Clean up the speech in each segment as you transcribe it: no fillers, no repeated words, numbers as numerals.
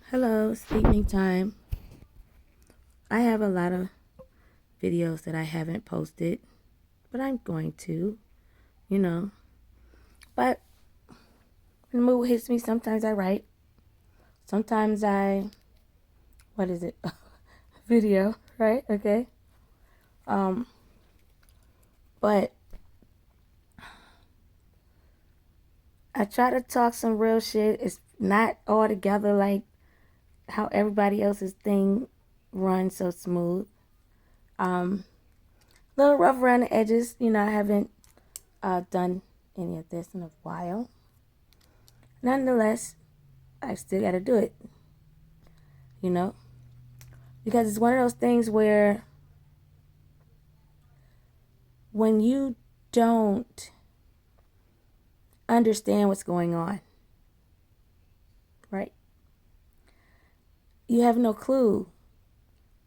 Hello, it's evening time. I have a lot of videos that I haven't posted, but I'm going to, you know. But when the mood hits me, sometimes I write. Sometimes what is it? Video, right? Okay. Um, but I try to talk some real shit. It's not all together like how everybody else's thing runs so smooth. A little rough around the edges. I haven't done any of this in a while. Nonetheless, I still got to do it, you know, because it's one of those things where when you don't understand what's going on, right? You have no clue,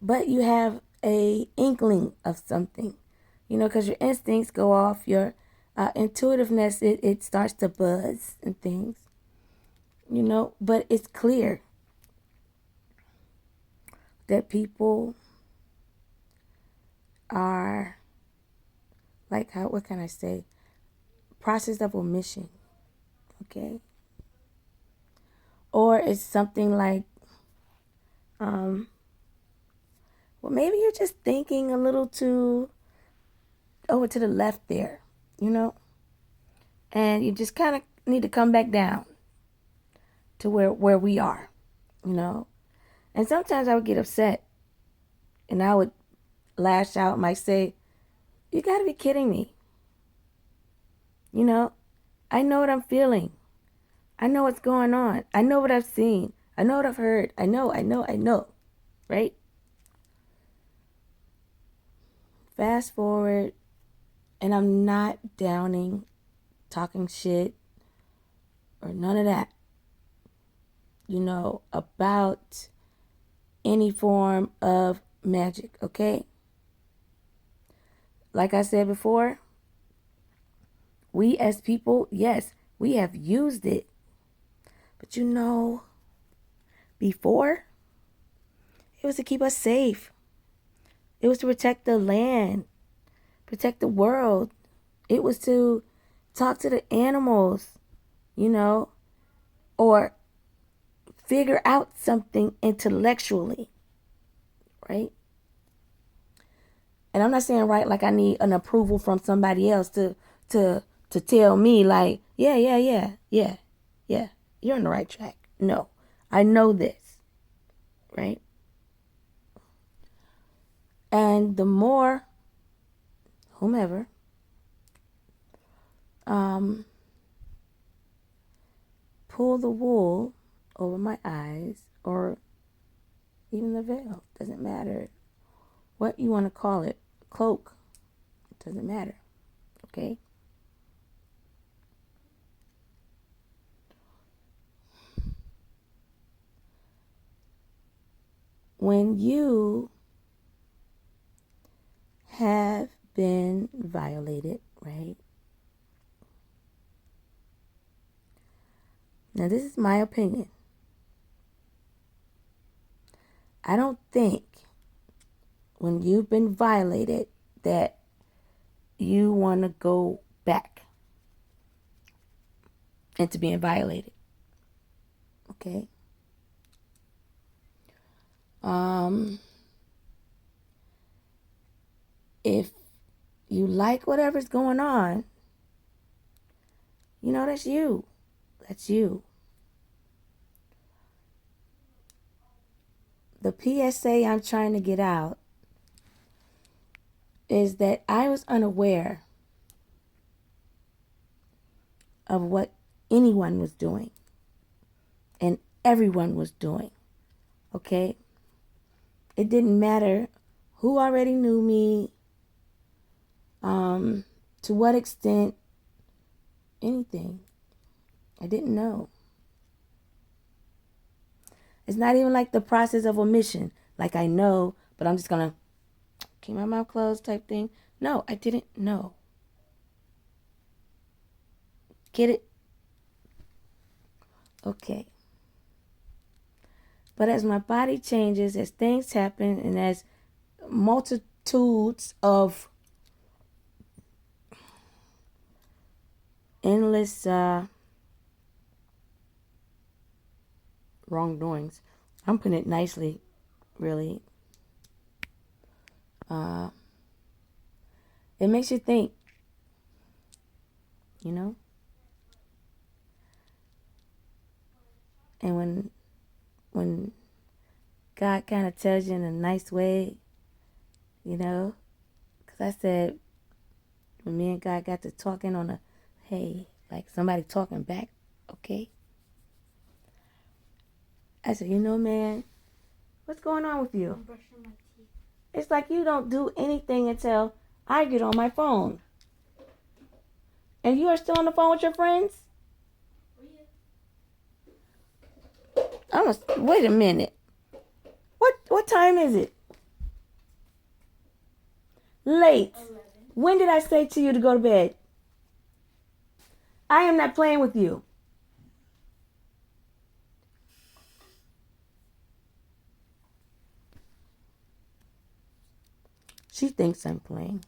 but you have a inkling of something, because your instincts go off, your intuitiveness, it starts to buzz and things, but it's clear that people are like, what can I say? Process of omission, okay? Or it's something like, well, maybe you're just thinking a little too over to the left there, and you just kind of need to come back down to where we are, And sometimes I would get upset and I would lash out, might say, you got to be kidding me. I know what I'm feeling. I know what's going on. I know what I've seen. I know what I've heard. I know, right? Fast forward, and I'm not downing, talking shit, or none of that, about any form of magic, okay? Like I said before, we as people, yes, we have used it. But before, it was to keep us safe. It was to protect the land, protect the world. It was to talk to the animals, or figure out something intellectually, right? And I'm not saying right like I need an approval from somebody else to tell me like, yeah, you're on the right track. No, I know this, right? And the more whomever pull the wool over my eyes, or even the veil, doesn't matter what you want to call it, cloak, it doesn't matter, okay? When you have been violated, right? Now, this is my opinion. I don't think when you've been violated that you want to go back into being violated. Okay? If you like whatever's going on, that's you. That's you. The PSA I'm trying to get out is that I was unaware of what anyone was doing and everyone was doing, okay? It didn't matter who already knew me, to what extent, anything. I didn't know. It's not even like the process of omission, like I know, but I'm just going to keep my mouth closed type thing. No, I didn't know. Get it? Okay. But as my body changes, as things happen, and as multitudes of endless wrongdoings, I'm putting it nicely, really. It makes you think, you know? And when God kind of tells you in a nice way, you know? Because I said, when me and God got to talking on a, hey, like somebody talking back, okay? I said, you know, man, what's going on with you? I'm brushing my teeth. It's like you don't do anything until I get on my phone. And you are still on the phone with your friends? Wait a minute. What time is it? Late. 11. When did I say to you to go to bed? I am not playing with you. She thinks I'm playing.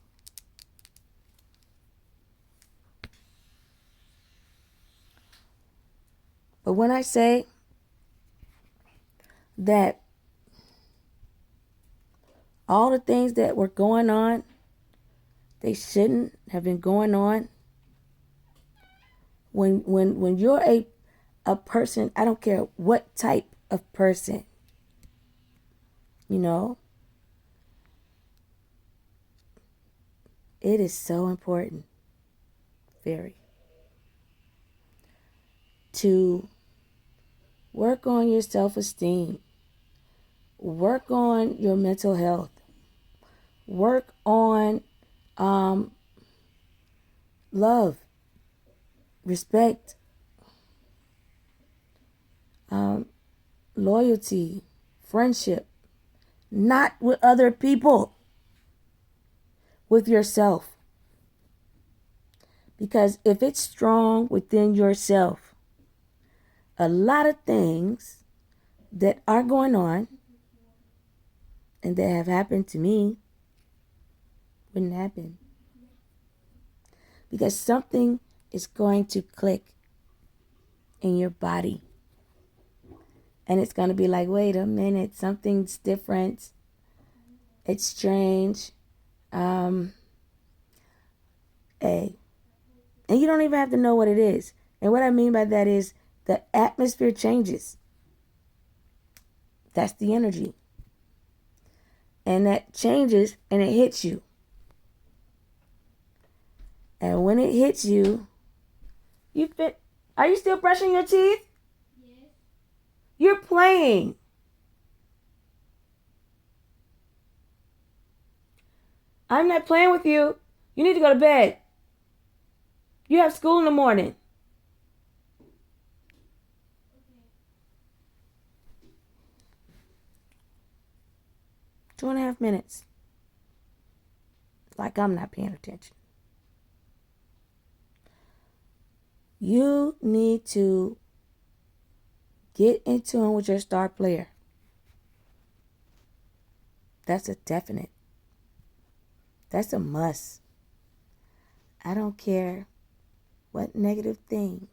But when I say that all the things that were going on, they shouldn't have been going on. When you're a person, I don't care what type of person, you know, it is so important, very, to work on your self-esteem, work on your mental health, work on love, respect, loyalty, friendship, not with other people, with yourself. Because if it's strong within yourself, a lot of things that are going on and that have happened to me wouldn't happen. Because something is going to click in your body. And it's going to be like, wait a minute, something's different. It's strange. Hey. And you don't even have to know what it is. And what I mean by that is the atmosphere changes. That's the energy. And that changes and it hits you. And when it hits you, are you still brushing your teeth? Yes. You're playing. I'm not playing with you. You need to go to bed. You have school in the morning. Okay. 2.5 minutes. Like I'm not paying attention. You need to get in tune with your star player. That's a definite. That's a must. I don't care what negative things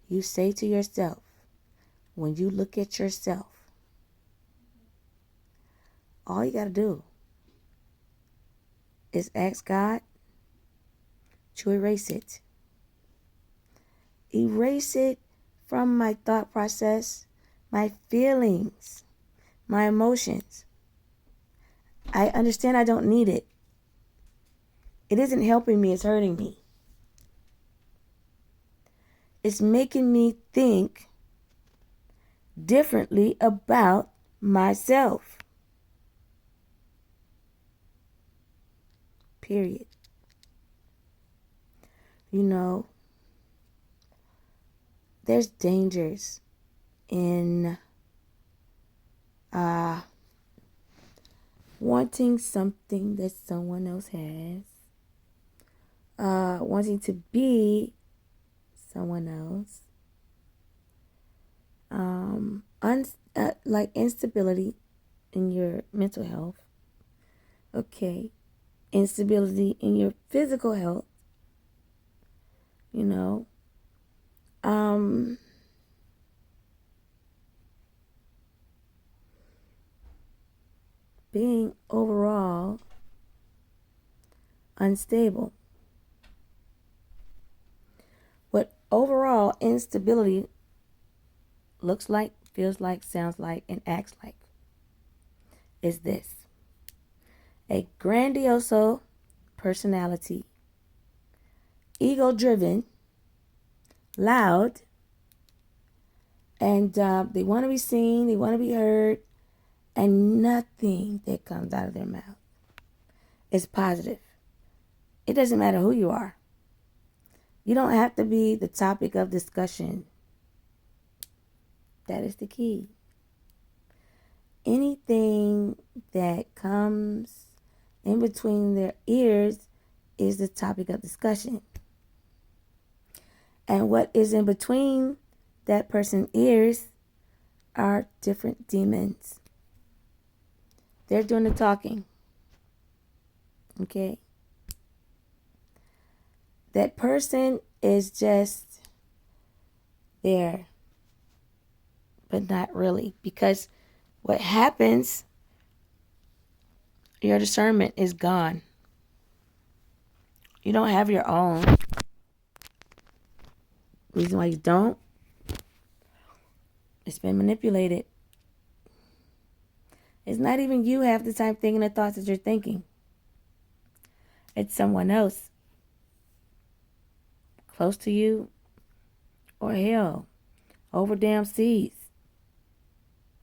you say to yourself when you look at yourself. All you got to do is ask God to erase it. Erase it from my thought process, my feelings, my emotions. I understand I don't need it. It isn't helping me, it's hurting me. It's making me think differently about myself. Period. You know, there's dangers in wanting something that someone else has, wanting to be someone else, like instability in your mental health. Okay. Instability in your physical health. You know. Being overall unstable. What overall instability looks like, feels like, sounds like, and acts like is this: a grandioso personality, ego-driven, loud, and they want to be seen, they want to be heard, and nothing that comes out of their mouth is positive. It doesn't matter who you are. You don't have to be the topic of discussion. That is the key. Anything that comes in between their ears is the topic of discussion. And what is in between that person's ears are different demons. They're doing the talking. Okay? That person is just there, but not really. Because what happens, your discernment is gone. You don't have your own. Reason why you don't, it's been manipulated. It's not even you half the time thinking the thoughts that you're thinking. It's someone else close to you, or hell, over damn seas.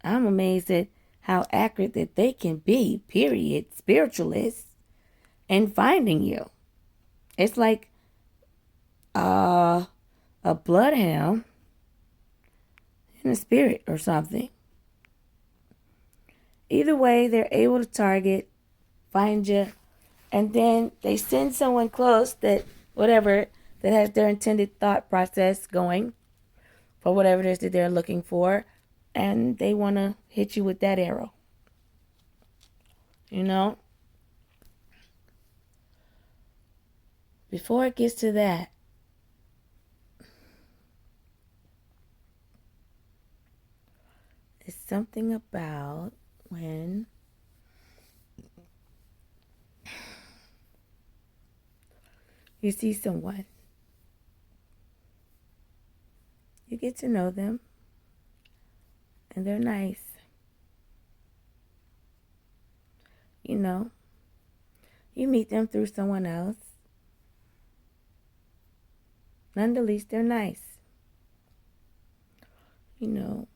I'm amazed at how accurate that they can be, period, spiritualists, in finding you. It's like a bloodhound in a spirit or something. Either way, they're able to target, find you, and then they send someone close that has their intended thought process going for whatever it is that they're looking for, and they want to hit you with that arrow. You know? Before it gets to that, it's something about when you see someone, you get to know them, and they're nice. You know, you meet them through someone else. Nonetheless, they're nice. You know,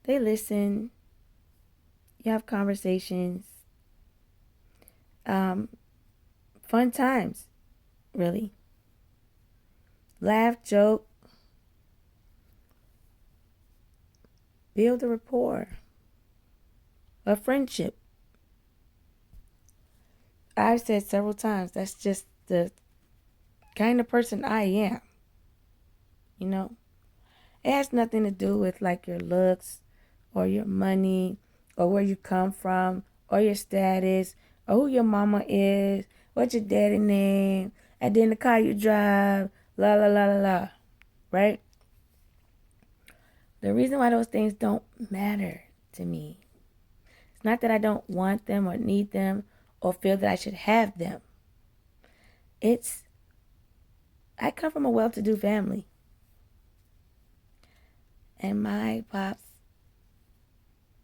they listen. You have conversations. Fun times, really. Laugh, joke, build a rapport, a friendship. I've said several times, that's just the kind of person I am. You know, it has nothing to do with like your looks or your money or where you come from or your status or who your mama is, what your daddy name, and then the car you drive, la la la la la, right? The reason why those things don't matter to me, it's not that I don't want them or need them or feel that I should have them. I come from a well-to-do family. And my pops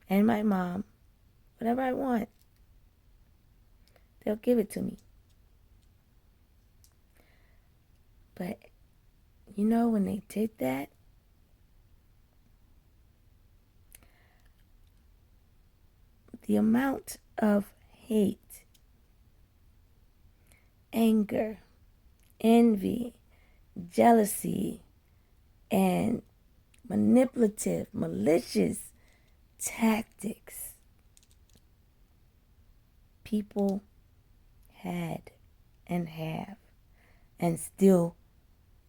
and my mom, whatever I want, they'll give it to me. But, you know, when they did that, the amount of hate, anger, envy, jealousy, and manipulative, malicious tactics people had and have and still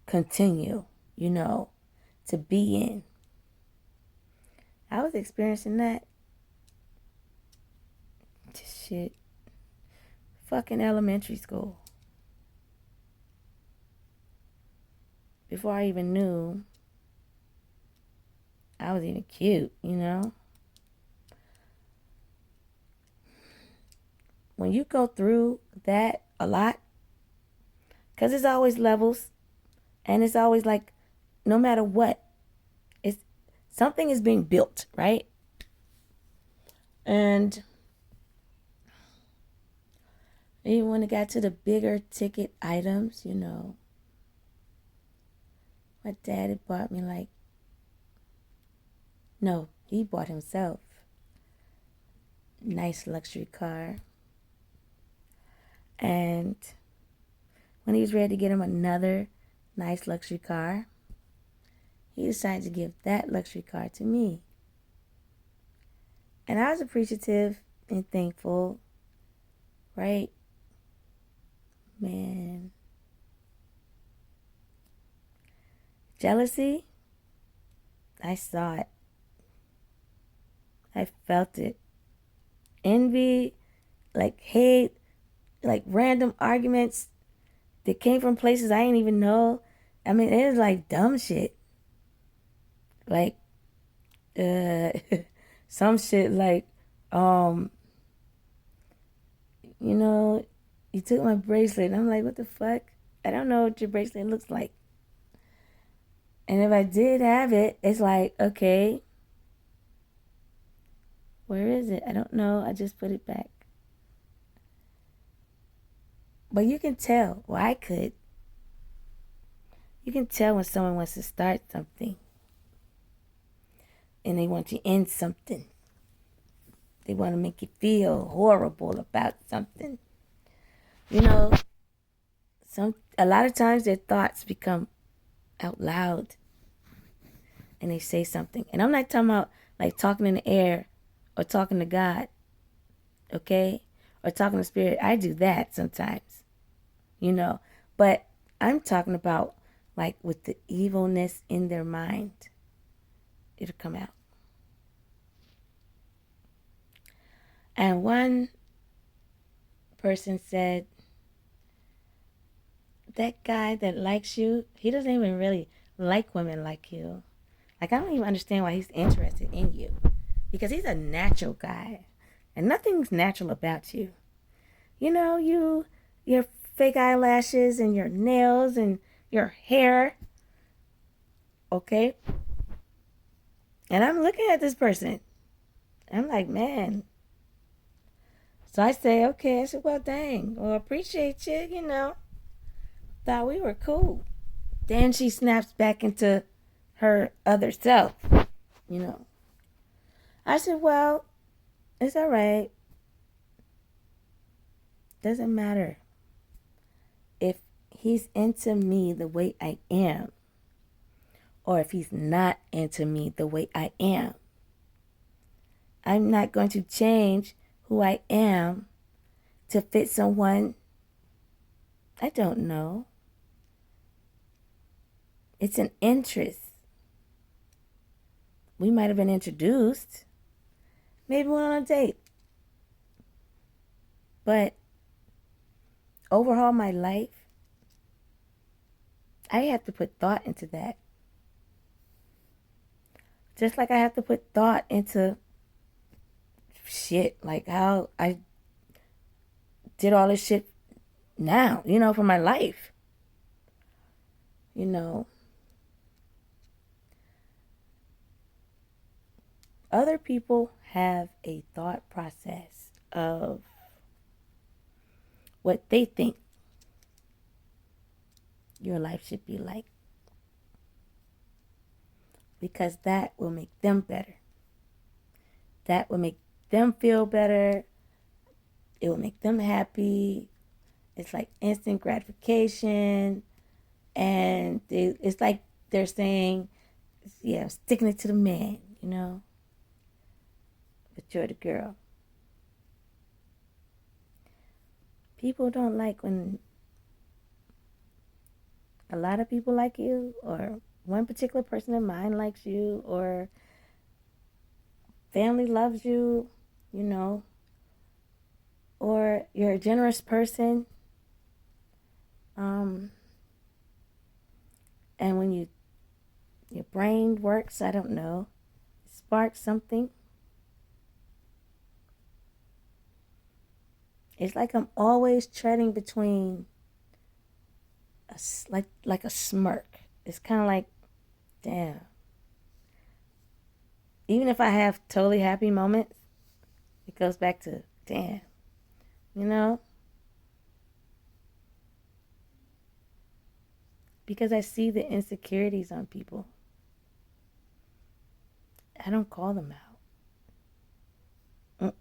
continue, to be in. I was experiencing that shit fucking elementary school. Before I even knew I was even cute, you know? When you go through that a lot, because it's always levels, and it's always like, no matter what, it's something is being built, right? And even when it got to the bigger ticket items, you know, my dad had bought me like, no, he bought himself a nice luxury car. And when he was ready to get him another nice luxury car, he decided to give that luxury car to me. And I was appreciative and thankful, right? Man. Jealousy, I saw it. I felt it. Envy, like hate, like random arguments that came from places I didn't even know. I mean, it was like dumb shit. Like, some shit like, you know, you took my bracelet. And I'm like, what the fuck? I don't know what your bracelet looks like. And if I did have it, it's like, okay, where is it? I don't know. I just put it back. But you can tell, well, I could. You can tell when someone wants to start something and they want to end something. They want to make you feel horrible about something. You know, a lot of times their thoughts become out loud and they say something. And I'm not talking about like talking in the air or talking to God, okay? Or talking to spirit. I do that sometimes, you know. But I'm talking about like with the evilness in their mind. It'll come out. And one person said, that guy that likes you, he doesn't even really like women like you. Like, I don't even understand why he's interested in you. Because he's a natural guy. And nothing's natural about you. You know, your fake eyelashes and your nails and your hair. Okay? And I'm looking at this person. I'm like, man. So I say, okay. I said, well, dang. Well, appreciate you, you know. Thought we were cool. Then she snaps back into her other self, you know. I said, well, it's all right. Doesn't matter if he's into me the way I am or if he's not into me the way I am. I'm not going to change who I am to fit someone I don't know. It's an interest. We might have been introduced. Maybe went on a date. But overhaul my life, I have to put thought into that. Just like I have to put thought into shit, like how I did all this shit now, you know, for my life. You know, other people have a thought process of what they think your life should be like. Because that will make them better. That will make them feel better. It will make them happy. It's like instant gratification. And it's like they're saying, yeah, I'm sticking it to the man, you know. But you're the girl. People don't like when a lot of people like you, or one particular person in mind likes you, or family loves you, you know, or you're a generous person, and when your brain works, I don't know, sparks something. It's like I'm always treading between like a smirk. It's kind of like, damn. Even if I have totally happy moments, it goes back to, damn, you know? Because I see the insecurities on people. I don't call them out.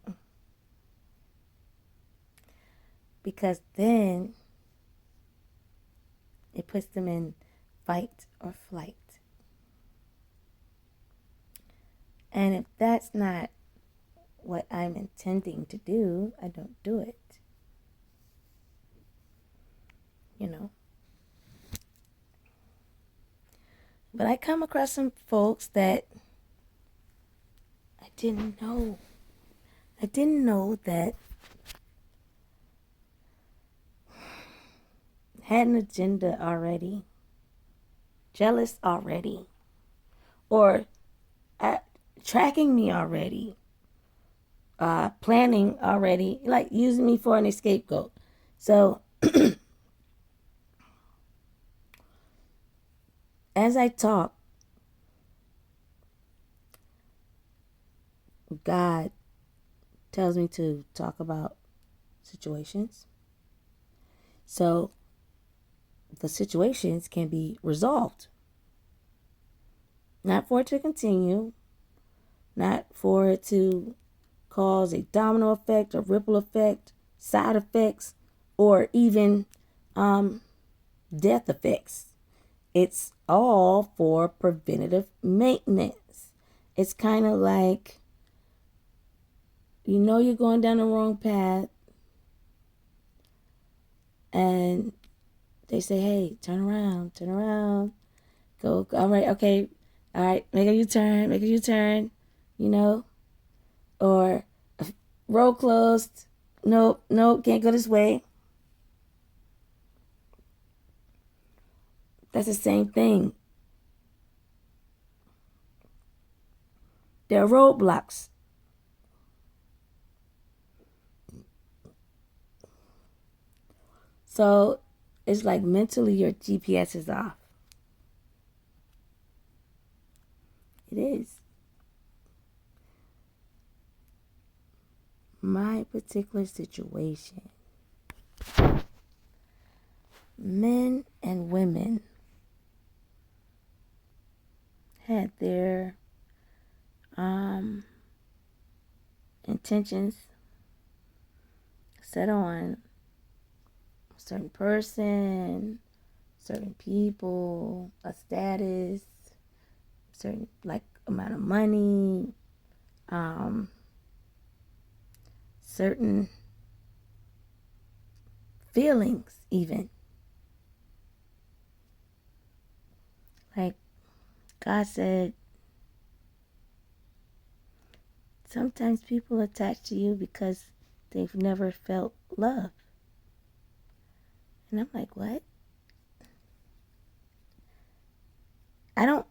Because then it puts them in fight or flight. And if that's not what I'm intending to do, I don't do it. You know? But I come across some folks that I didn't know. I didn't know that had an agenda already, jealous already, or tracking me already, planning already, like using me for an scapegoat. So as I talk, God tells me to talk about situations. So the situations can be resolved. Not for it to continue, not for it to cause a domino effect, a ripple effect, side effects, or even death effects. It's all for preventative maintenance. It's kind of like, you know, you're going down the wrong path, and they say, hey, turn around, go, all right, okay, all right, make a U-turn, you know, or road closed, nope, can't go this way. That's the same thing. There are roadblocks. So it's like mentally your GPS is off. It is. My particular situation, men and women had their intentions set on a certain person, certain people, a status, certain like amount of money, certain feelings even. Like God said, sometimes people attach to you because they've never felt love. And I'm like, what? I'm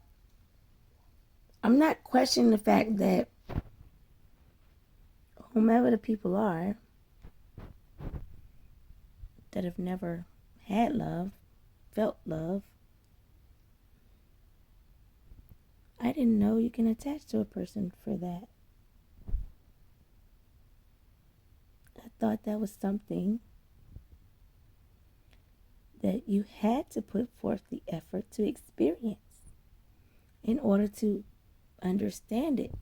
not questioning the fact that whomever the people are that have never had love, felt love, I didn't know you can attach to a person for that. I thought that was something that you had to put forth the effort to experience in order to understand it.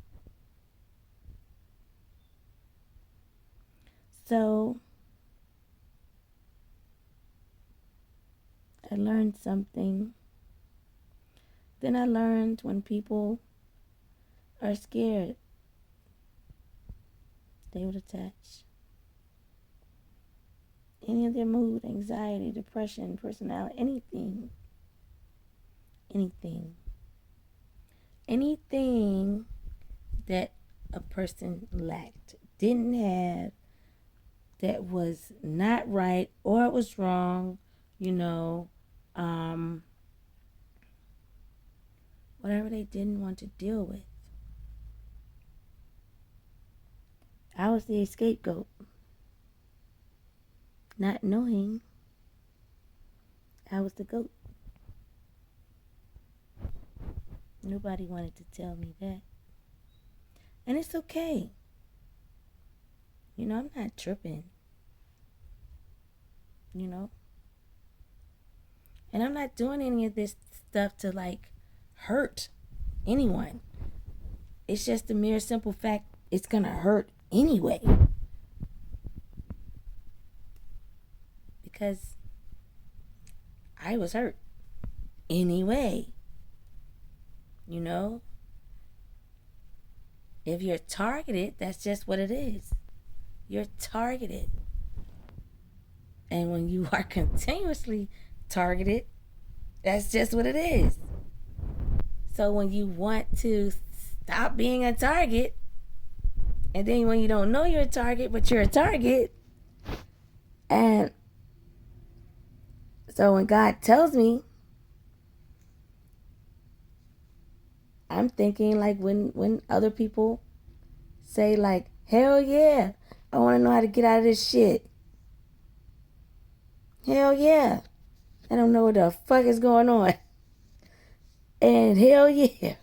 So I learned something. Then I learned when people are scared, they would attach. Any of their mood, anxiety, depression, personality, anything that a person lacked, didn't have, that was not right or it was wrong, you know, whatever they didn't want to deal with. I was the scapegoat, not knowing I was the goat. Nobody wanted to tell me that. And it's okay. You know, I'm not tripping. You know? And I'm not doing any of this stuff to like hurt anyone. It's just a mere simple fact it's gonna hurt anyway. Because I was hurt anyway. You know? If you're targeted, that's just what it is. You're targeted. And when you are continuously targeted, that's just what it is. So when you want to stop being a target, and then when you don't know you're a target, but you're a target, and so when God tells me, I'm thinking like when other people say like, hell yeah, I want to know how to get out of this shit. Hell yeah. I don't know what the fuck is going on. And hell yeah.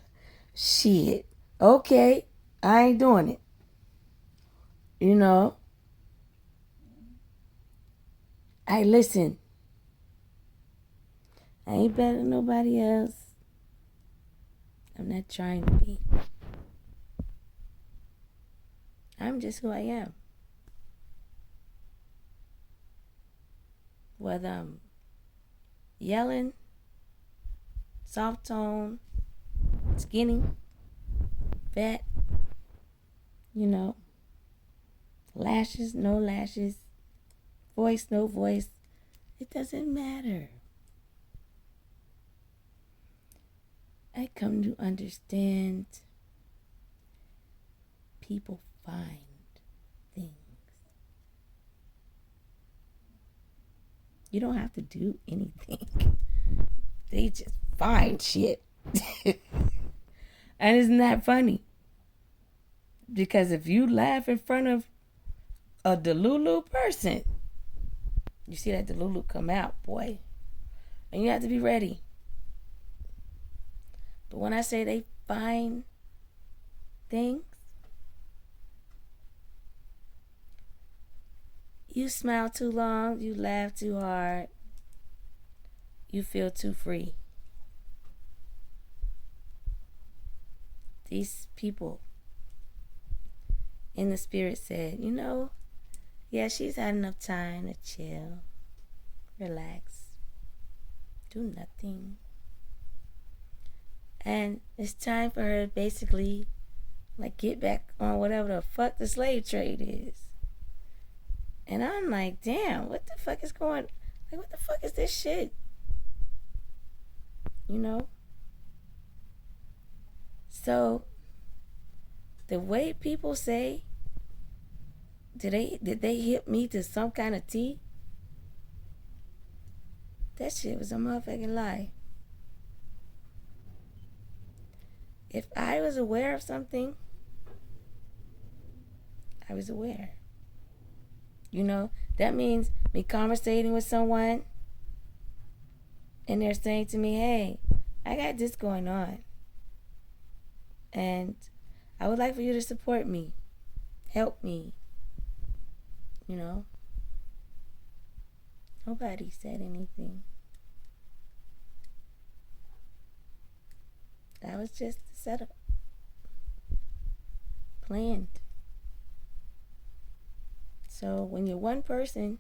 Shit. Okay. I ain't doing it. You know. Hey, listen. I ain't better than nobody else. I'm not trying to be. I'm just who I am. Whether I'm yelling, soft tone, skinny, fat, you know, lashes, no lashes, voice, no voice, it doesn't matter. I come to understand people find things. You don't have to do anything. They just find shit. And isn't that funny? Because if you laugh in front of a Delulu person, you see that Delulu come out, boy. And you have to be ready. But when I say they find things, you smile too long, you laugh too hard, you feel too free. These people in the spirit said, you know, yeah, she's had enough time to chill, relax, do nothing. And it's time for her to basically like get back on whatever the fuck the slave trade is. And I'm like, damn, what the fuck is going, like what the fuck is this shit? You know? So the way people say, did they hit me to some kind of tea? That shit was a motherfucking lie. If I was aware of something, I was aware. You know, that means me conversating with someone and they're saying to me, hey, I got this going on. And I would like for you to support me. Help me. You know? Nobody said anything. That was just the setup. Planned. So when you're one person,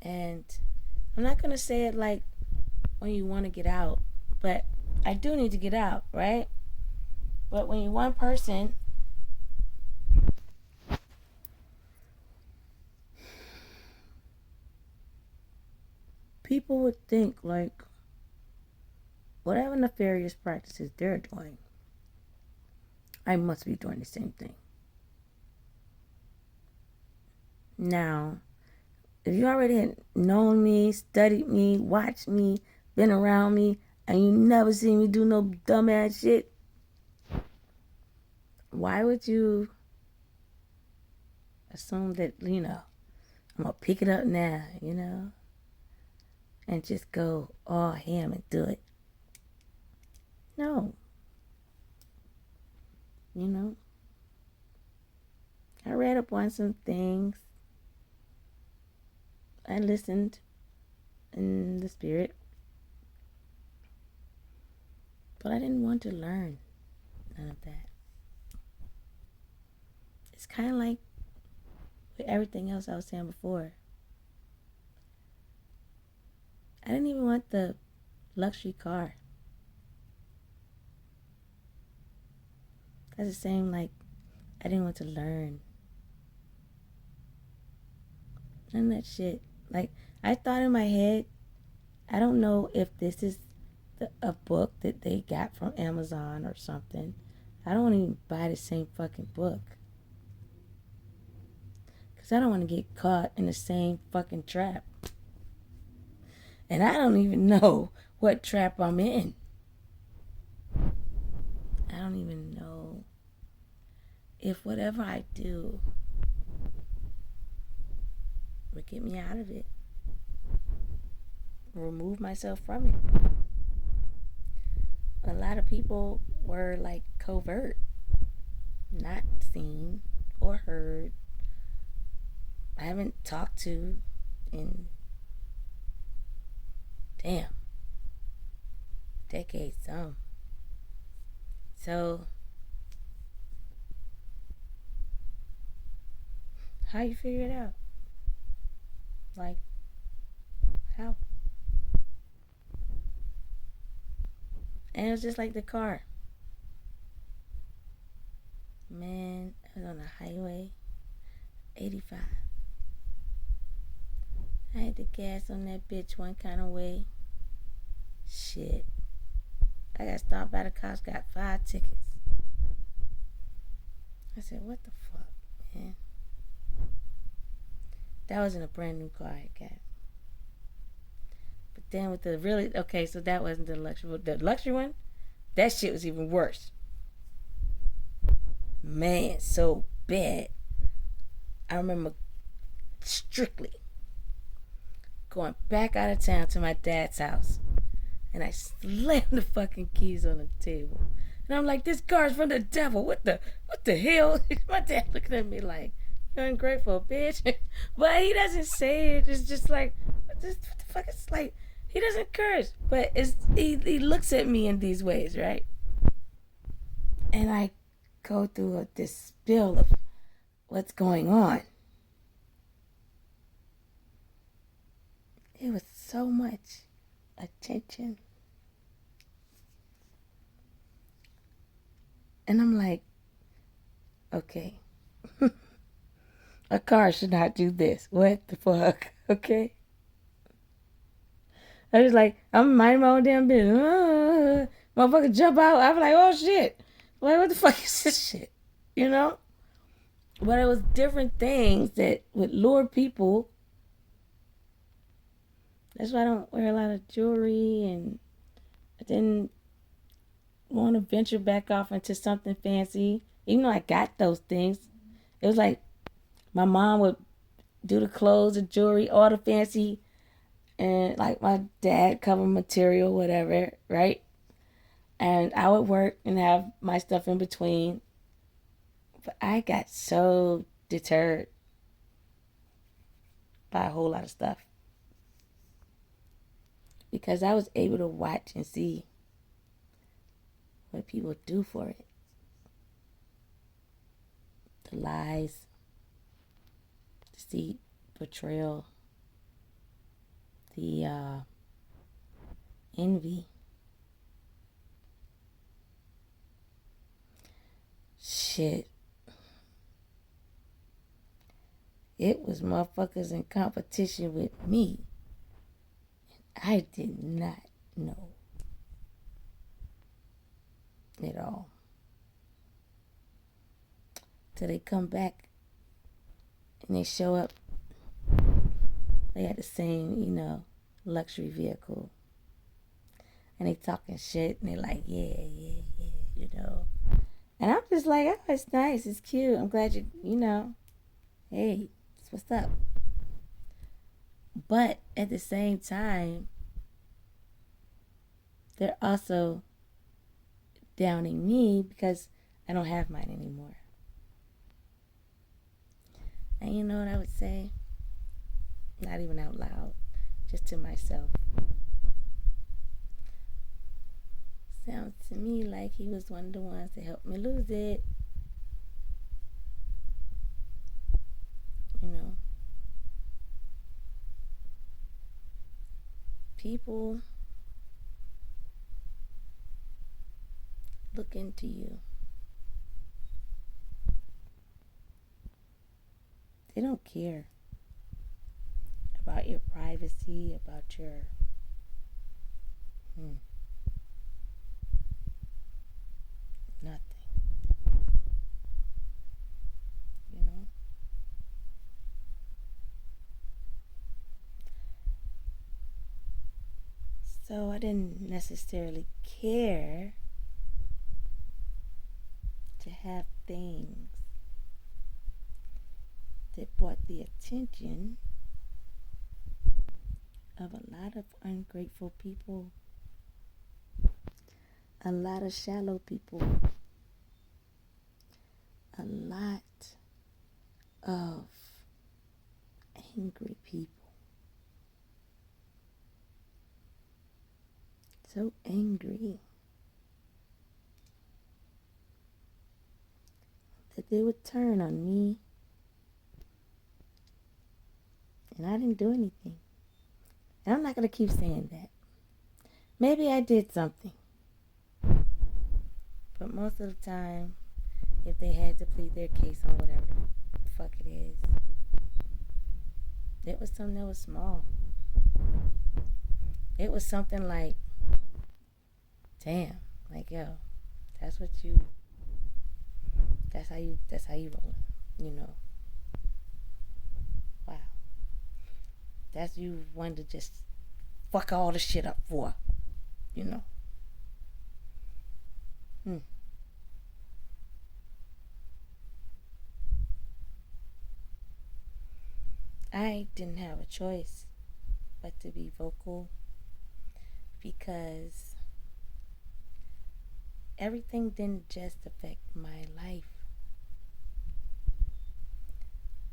and I'm not going to say it like when you want to get out, but I do need to get out, right? But when you're one person, people would think like whatever nefarious practices they're doing, I must be doing the same thing. Now, if you already had known me, studied me, watched me, been around me, and you never seen me do no dumbass shit, why would you assume that, I'm going to pick it up now, and just go all ham and do it? No. I read up on some things. I listened in the spirit. But I didn't want to learn none of that. It's kind of like with everything else I was saying before. I didn't even want the luxury car. That's the same like I didn't want to learn. None of that shit. Like, I thought in my head, I don't know if this is a book that they got from Amazon or something. I don't want to even buy the same fucking book. Because I don't want to get caught in the same fucking trap. And I don't even know what trap I'm in. I don't even know if whatever I do would get me out of it. Remove myself from it. A lot of people were like covert, not seen or heard. I haven't talked to in decades some. So how you figure it out? Like, how? And it was just like the car. Man, I was on the highway, 85. I had the gas on that bitch one kind of way. Shit. I got stopped by the cops, got 5 tickets. I said, what the fuck, man? That wasn't a brand new car I got. But then with the really, okay, so that wasn't the luxury. The luxury one, that shit was even worse. Man, so bad. I remember strictly going back out of town to my dad's house. And I slammed the fucking keys on the table. And I'm like, this car's from the devil. What the hell? My dad looking at me like, you're ungrateful, bitch. But he doesn't say it. It's just like, what the fuck? It's like, he doesn't curse. But he looks at me in these ways, right? And I go through this spill of what's going on. It was so much attention. And I'm like, okay. A car should not do this. What the fuck? Okay. I was like, I'm minding my own damn business. Motherfucker jump out. I'm like, oh shit. Like, what the fuck is this shit? But it was different things that would lure people. That's why I don't wear a lot of jewelry, and I didn't want to venture back off into something fancy. Even though I got those things, it was like my mom would do the clothes, the jewelry, all the fancy, and like my dad cover material, whatever, right? And I would work and have my stuff in between. But I got so deterred by a whole lot of stuff. Because I was able to watch and see what people do for it. The lies, deceit, betrayal, the envy. Shit. It was motherfuckers in competition with me. I did not know at all. till they come back and they show up. They had the same, luxury vehicle. And they talking shit and they like, yeah. And I'm just like, oh, it's nice, it's cute. I'm glad hey, that's what's up. But at the same time, they're also downing me because I don't have mine anymore. And you know what I would say? Not even out loud, just to myself. Sounds to me like he was one of the ones that helped me lose it. People look into you. They don't care about your privacy, about your nothing. So I didn't necessarily care to have things that brought the attention of a lot of ungrateful people, a lot of shallow people, a lot of angry people. So angry that they would turn on me, and I didn't do anything. And I'm not going to keep saying that. Maybe I did something. But most of the time, if they had to plead their case on whatever the fuck it is, it was something that was small. It was something like, damn, like, yo, that's how you roll, Wow. That's you wanted to just fuck all the shit up for, I didn't have a choice but to be vocal because everything didn't just affect my life.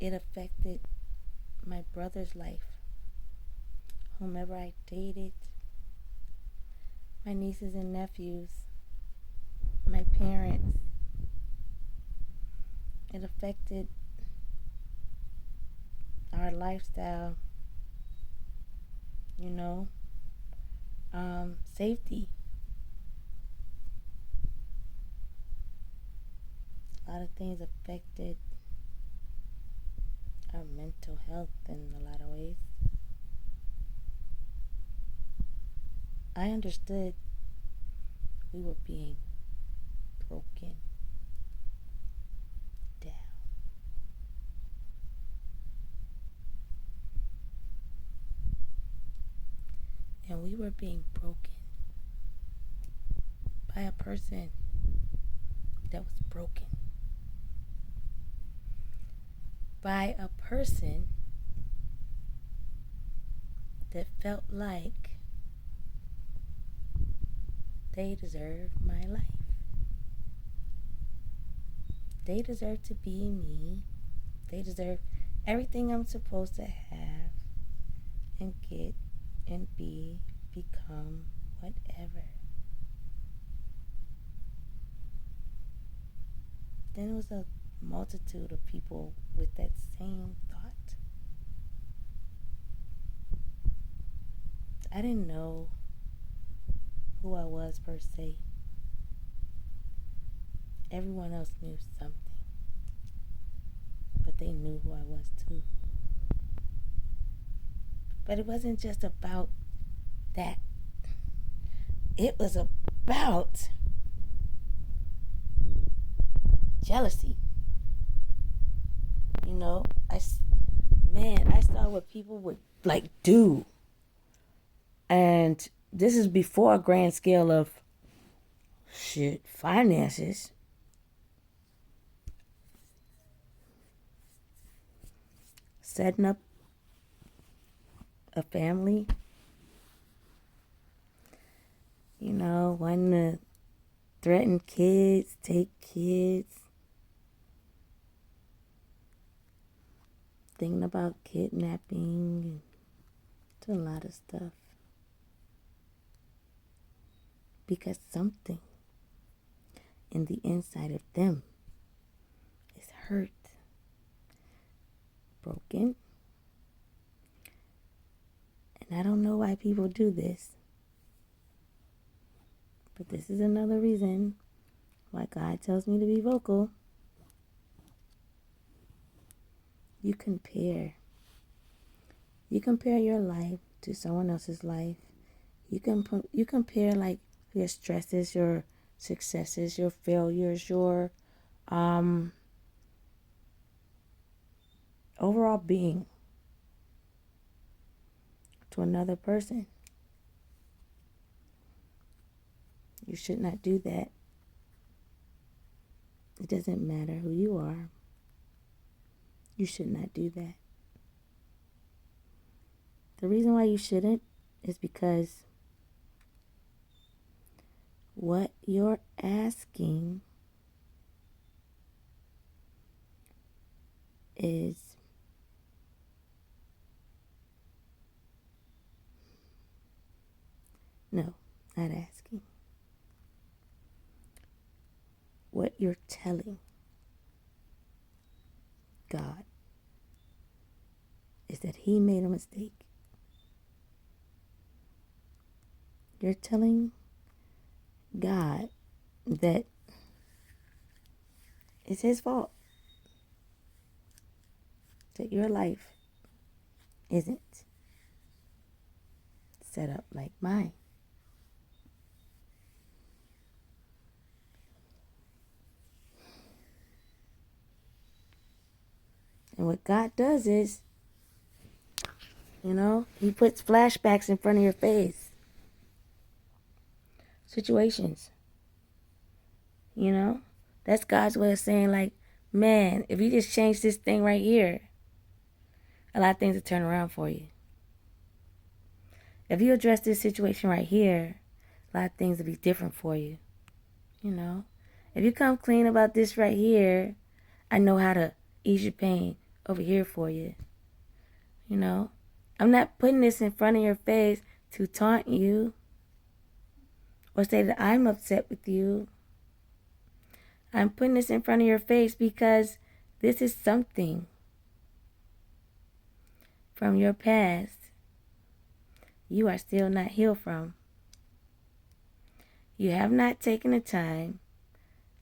It affected my brother's life, whomever I dated, my nieces and nephews, my parents. It affected our lifestyle, safety. A lot of things affected our mental health in a lot of ways. I understood we were being broken down. And we were being broken by a person that was broken. By a person that felt like they deserved my life. They deserve to be me. They deserve everything I'm supposed to have and get and become whatever. Then it was a multitude of people with that same thought. I didn't know who I was per se. Everyone else knew something, but they knew who I was too. But it wasn't just about that. It was about jealousy. what people would like do. And this is before a grand scale of finances. Setting up a family. Wanting to threaten kids, take kids. Thinking about kidnapping. Do a lot of stuff. Because something in the inside of them is hurt, broken. And I don't know why people do this. But this is another reason why God tells me to be vocal. You compare. You compare your life to someone else's life. You compare like your stresses, your successes, your failures, your overall being to another person. You should not do that. It doesn't matter who you are. You should not do that. The reason why you shouldn't is because what you're asking is no, not asking. What you're telling God is that He made a mistake. You're telling God that it's His fault that your life isn't set up like mine. And what God does is, He puts flashbacks in front of your face. Situations. That's God's way of saying, like, man, if you just change this thing right here, a lot of things will turn around for you. If you address this situation right here, a lot of things will be different for you. If you come clean about this right here, I know how to ease your pain over here for you. I'm not putting this in front of your face to taunt you or say that I'm upset with you. I'm putting this in front of your face because this is something from your past you are still not healed from. You have not taken the time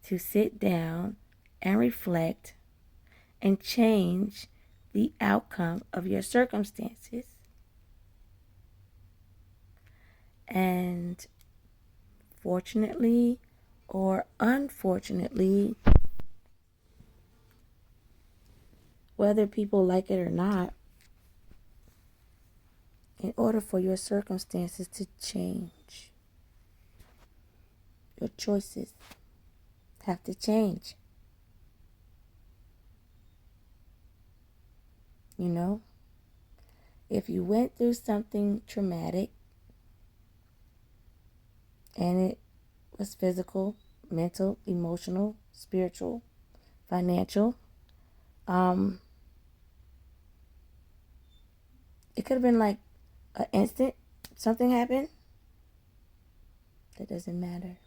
to sit down and reflect and change the outcome of your circumstances. And fortunately or unfortunately, whether people like it or not, in order for your circumstances to change, your choices have to change. If you went through something traumatic and it was physical, mental, emotional, spiritual, financial, it could have been like an instant, something happened. That doesn't matter.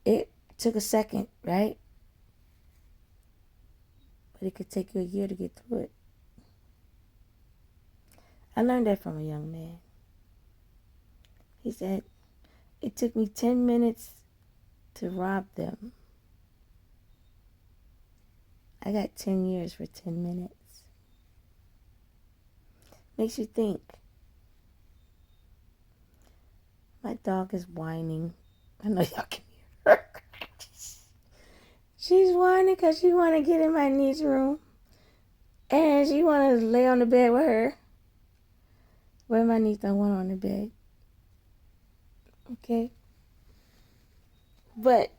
It took a second, right? But it could take you a year to get through it. I learned that from a young man. He said, it took me 10 minutes to rob them. I got 10 years for 10 minutes. Makes you think. My dog is whining. I know y'all can hear her. She's whining because she want to get in my niece's room. And she wanted to lay on the bed with her. But my niece don't want on the bed. Okay? But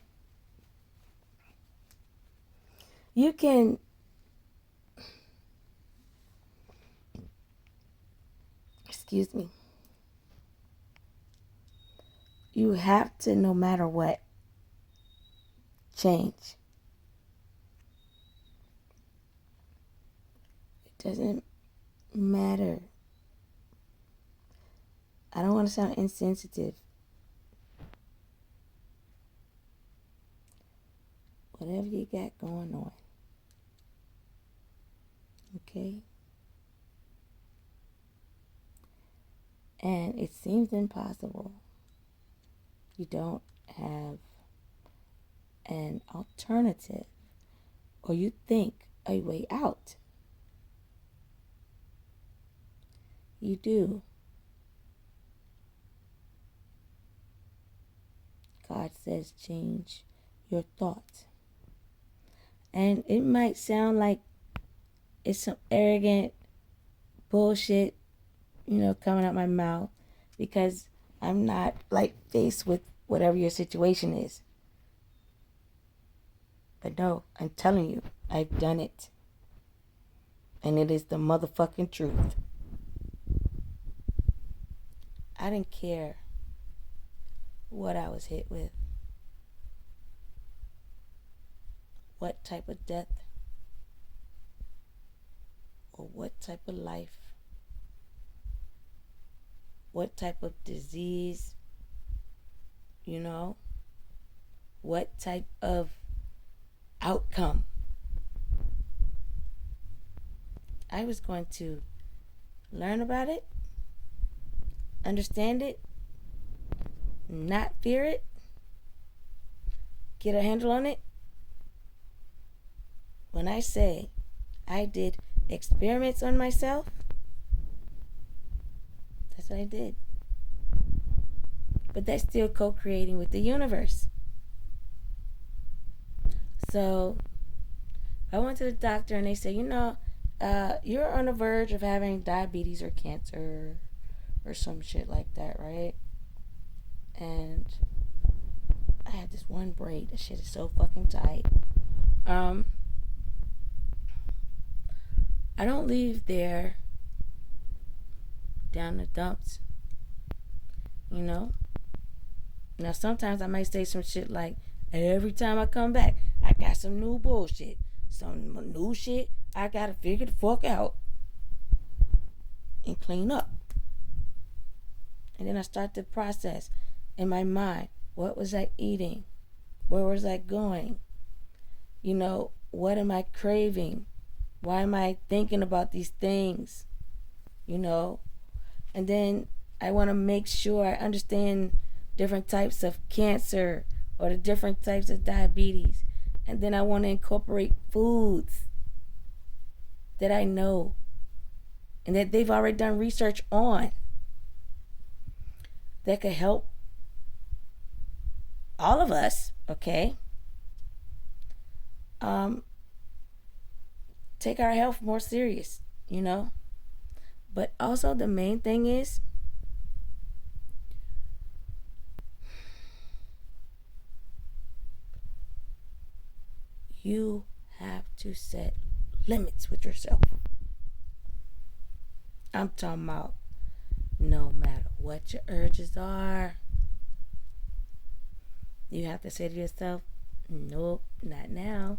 you can, excuse me, you have to, no matter what, change. It doesn't matter. I don't want to sound insensitive. Whatever you got going on. Okay? And it seems impossible. You don't have an alternative, or you think a way out. You do. God says change your thoughts. And it might sound like it's some arrogant bullshit, coming out my mouth, because I'm not like faced with whatever your situation is. But no, I'm telling you, I've done it. And it is the motherfucking truth. I didn't care what I was hit with. What type of death, or what type of life, what type of disease, what type of outcome. I was going to learn about it, understand it, not fear it, get a handle on it. When I say I did experiments on myself, that's what I did. But that's still co-creating with the universe. So I went to the doctor and they said, you're on the verge of having diabetes or cancer or some shit like that, right? And I had this one braid. That shit is so fucking tight. I don't leave there down the dumps. Now sometimes I might say some shit like, every time I come back, I got some new bullshit. Some new shit I gotta figure the fuck out and clean up. And then I start the process in my mind. What was I eating? Where was I going? What am I craving? Why am I thinking about these things? And then I want to make sure I understand different types of cancer or the different types of diabetes. And then I want to incorporate foods that I know and that they've already done research on that could help all of us, okay? Take our health more serious, But also the main thing is, you have to set limits with yourself. I'm talking about no matter what your urges are, you have to say to yourself, nope, not now.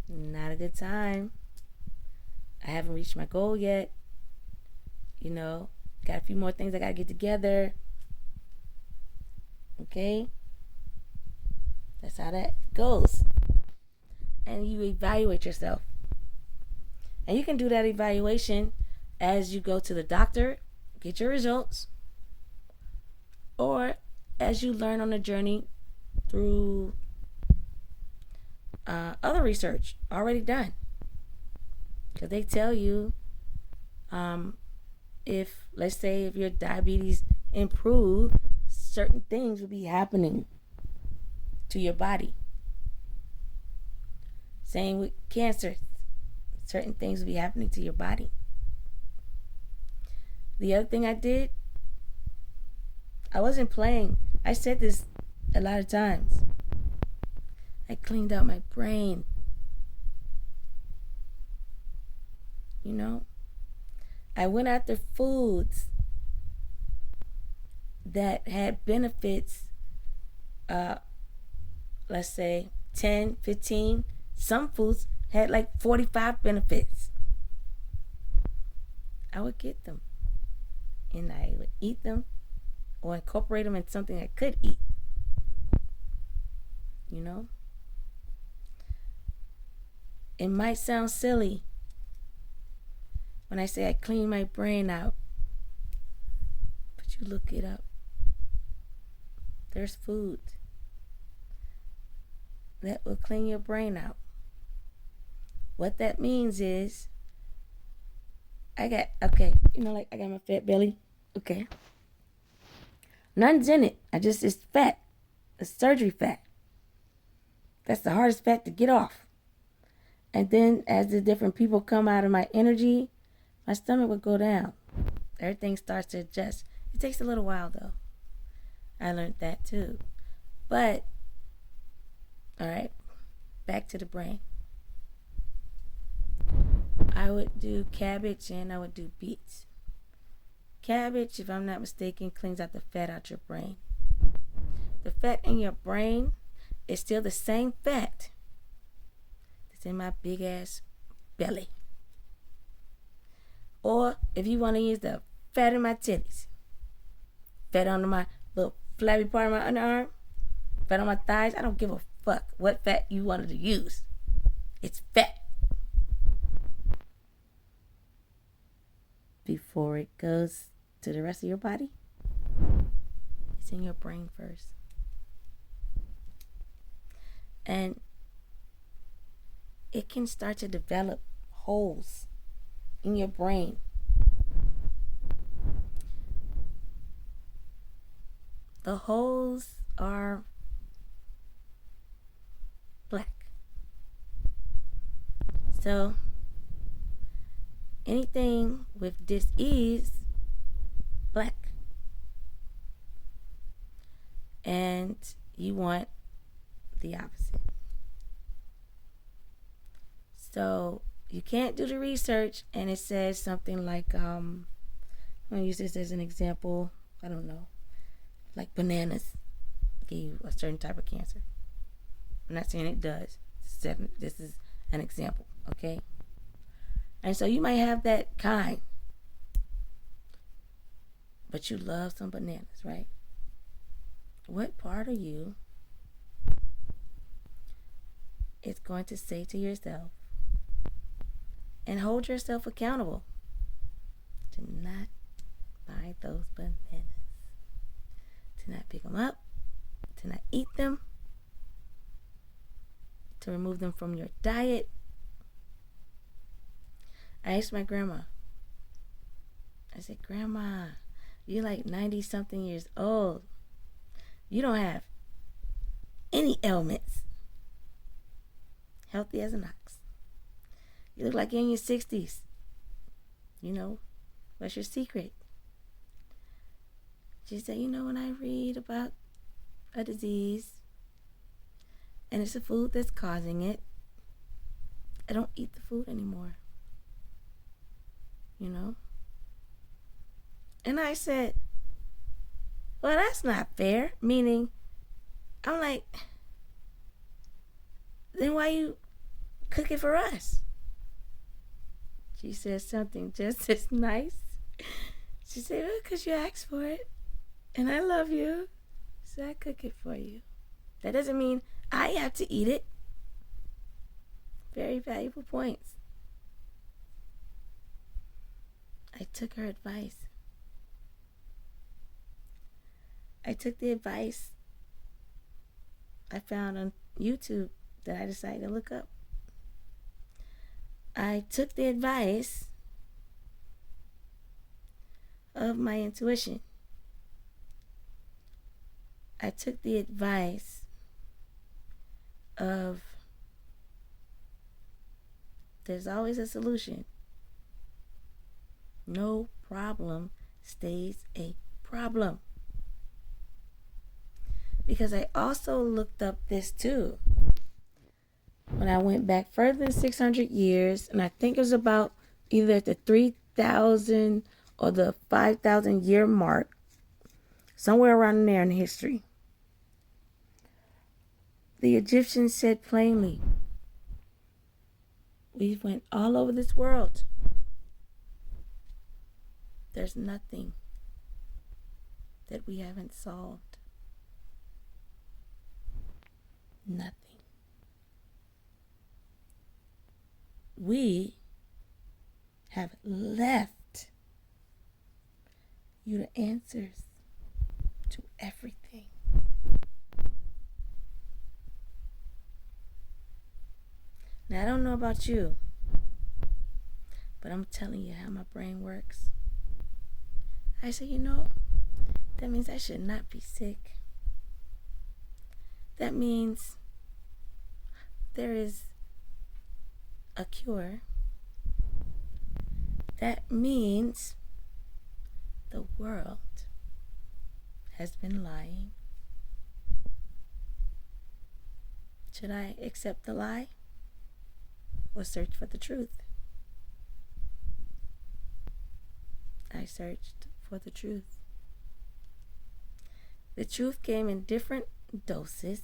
Not a good time. I haven't reached my goal yet. Got a few more things I gotta get together. Okay? That's how that goes. And you evaluate yourself. And you can do that evaluation as you go to the doctor, get your results, or as you learn on the journey through other research already done. Because they tell you if, let's say, if your diabetes improved, certain things will be happening to your body. Same with cancer. certain things will be happening to your body. The other thing I did, I wasn't playing. I said this a lot of times. I cleaned out my brain. You know? I went after foods that had benefits, let's say 10, 15. Some foods had like 45 benefits. I would get them and I would eat them or incorporate them in something I could eat. You know? It might sound silly when I say I clean my brain out, but you look it up. There's food that will clean your brain out. What that means is, I got my fat belly. Okay. Nothing's in it. It's fat. It's surgery fat. That's the hardest fat to get off. And then as the different people come out of my energy, my stomach would go down. Everything starts to adjust. It takes a little while though. I learned that too. But, all right, back to the brain. I would do cabbage and I would do beets. Cabbage, if I'm not mistaken, cleans out the fat out your brain. The fat in your brain is still the same fat that's in my big ass belly. Or if you want to use the fat in my titties, fat under my little flabby part of my underarm, fat on my thighs, I don't give a fuck what fat you wanted to use. It's fat. Before it goes to the rest of your body, it's in your brain first. And it can start to develop holes in your brain. The holes are black. So anything with dis-ease, black. And you want the opposite. So you can't do the research and it says something like, I'm going to use this as an example, I don't know, like bananas give you a certain type of cancer. I'm not saying it does. This is an example, okay? And so you might have that kind, but you love some bananas, right? What part of you is going to say to yourself and hold yourself accountable to not buy those bananas, to not pick them up, to not eat them, to remove them from your diet? I asked my grandma, I said, Grandma, you're like 90 something years old. You don't have any ailments. Healthy as an ox. You look like you're in your 60s. You know, what's your secret? She said, when I read about a disease and it's a food that's causing it, I don't eat the food anymore. And I said, well, that's not fair. Meaning, I'm like, then why you cook it for us? She said something just as nice. She said, well, because you asked for it. And I love you. So I cook it for you. That doesn't mean I have to eat it. Very valuable points. I took her advice. I took the advice I found on YouTube that I decided to look up. I took the advice of my intuition. I took the advice of There's always a solution. No problem stays a problem. Because I also looked up this too. When I went back further than 600 years, and I think it was about either at the 3,000 or the 5,000 year mark, somewhere around there in history, the Egyptians said plainly, we went all over this world. There's nothing that we haven't solved. Nothing. We have left you the answers to everything. Now, I don't know about you, but I'm telling you how my brain works. I say, that means I should not be sick. That means there is a cure. That means the world has been lying. Should I accept the lie or search for the truth? I searched for the truth. The truth came in different doses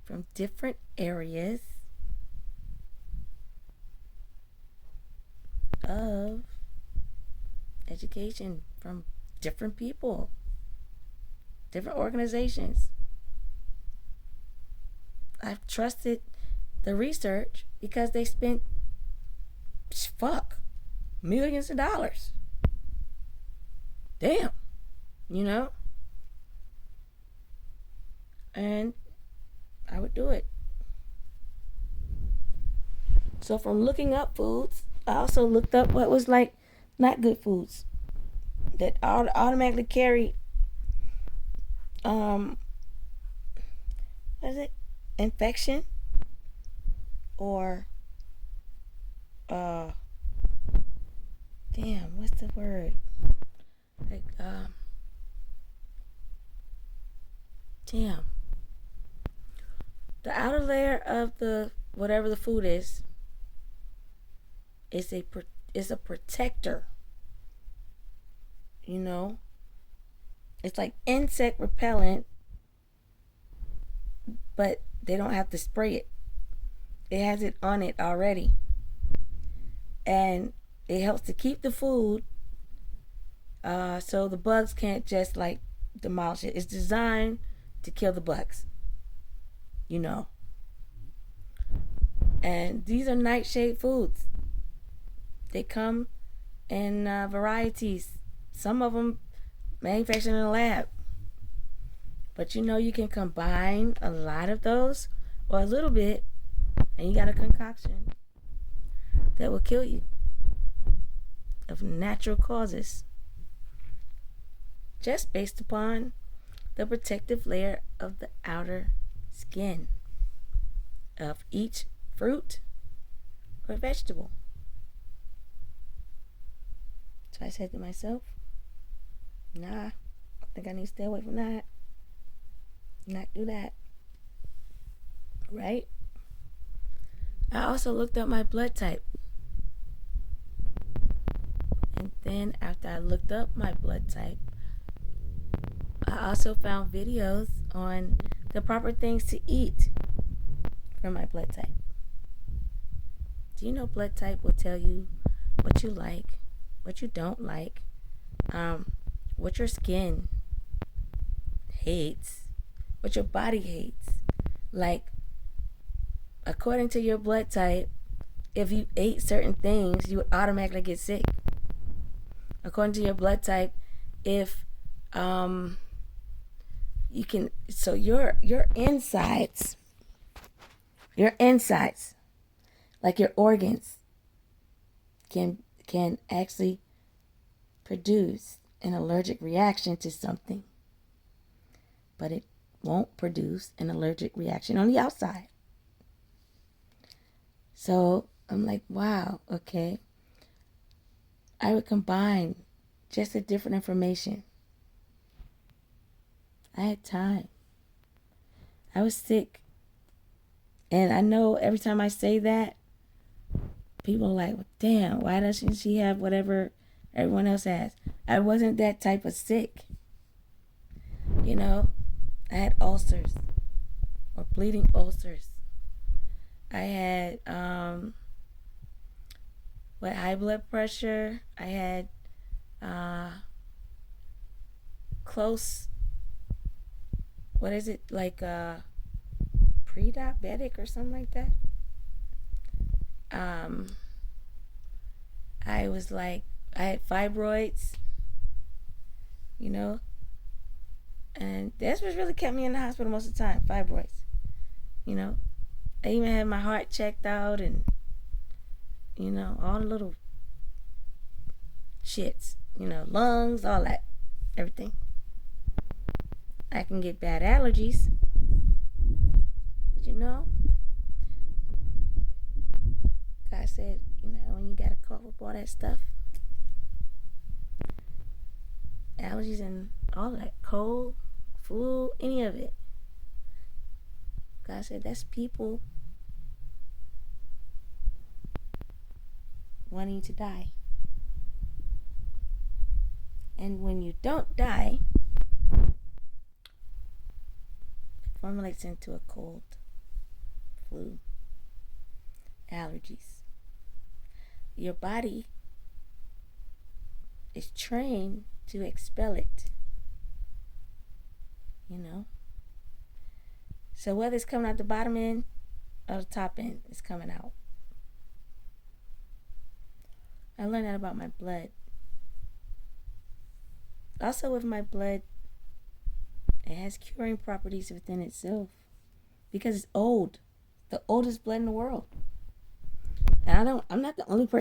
from different areas of education, from different people, different organizations. I've trusted the research because they spent millions of dollars. Damn, and I would do it. So from looking up foods, I also looked up what was like not good foods that automatically carry what is it? Infection or what's the word? Like the outer layer of the whatever the food is a protector. It's like insect repellent, but they don't have to spray it. It has it on it already. And it helps to keep the food so the bugs can't just like demolish it. It's designed to kill the bugs. And these are nightshade foods. They come in varieties. Some of them manufactured in a lab. But you can combine a lot of those or a little bit, and you got a concoction that will kill you of natural causes, just based upon the protective layer of the outer skin of each fruit or vegetable. So I said to myself, nah, I think I need to stay away from that. Not do that. Right? I also looked up my blood type. And then after I looked up my blood type, I also found videos on the proper things to eat for my blood type. Do you know blood type will tell you what you like, what you don't like, what your skin hates, what your body hates. Like, according to your blood type, if you ate certain things, you would automatically get sick. According to your blood type, if you can, so your insides, like your organs, can actually produce an allergic reaction to something, but it won't produce an allergic reaction on the outside. So I'm like, wow, okay. I would combine just the different information. I had time. I was sick. And I know every time I say that, people are like, well, damn, why doesn't she have whatever everyone else has? I wasn't that type of sick. You know, I had ulcers or bleeding ulcers. I had high blood pressure. I had close, what is it, like pre-diabetic or something like that. I was like, I had fibroids, you know, and that's what really kept me in the hospital most of the time, fibroids, you know. I even had my heart checked out and, you know, all the little shits, you know, lungs, all that, everything. I can get bad allergies, but you know, God said, you know, when you got to cough up all that stuff, allergies and all that, cold, flu, any of it. God said that's people wanting to die. And when you don't die, it formulates into a cold, flu, allergies. Your body is trained to expel it. You know? So whether it's coming out the bottom end or the top end, it's coming out. I learned that about my blood. Also with my blood, it has curing properties within itself because it's old. The oldest blood in the world. And I'm not the only person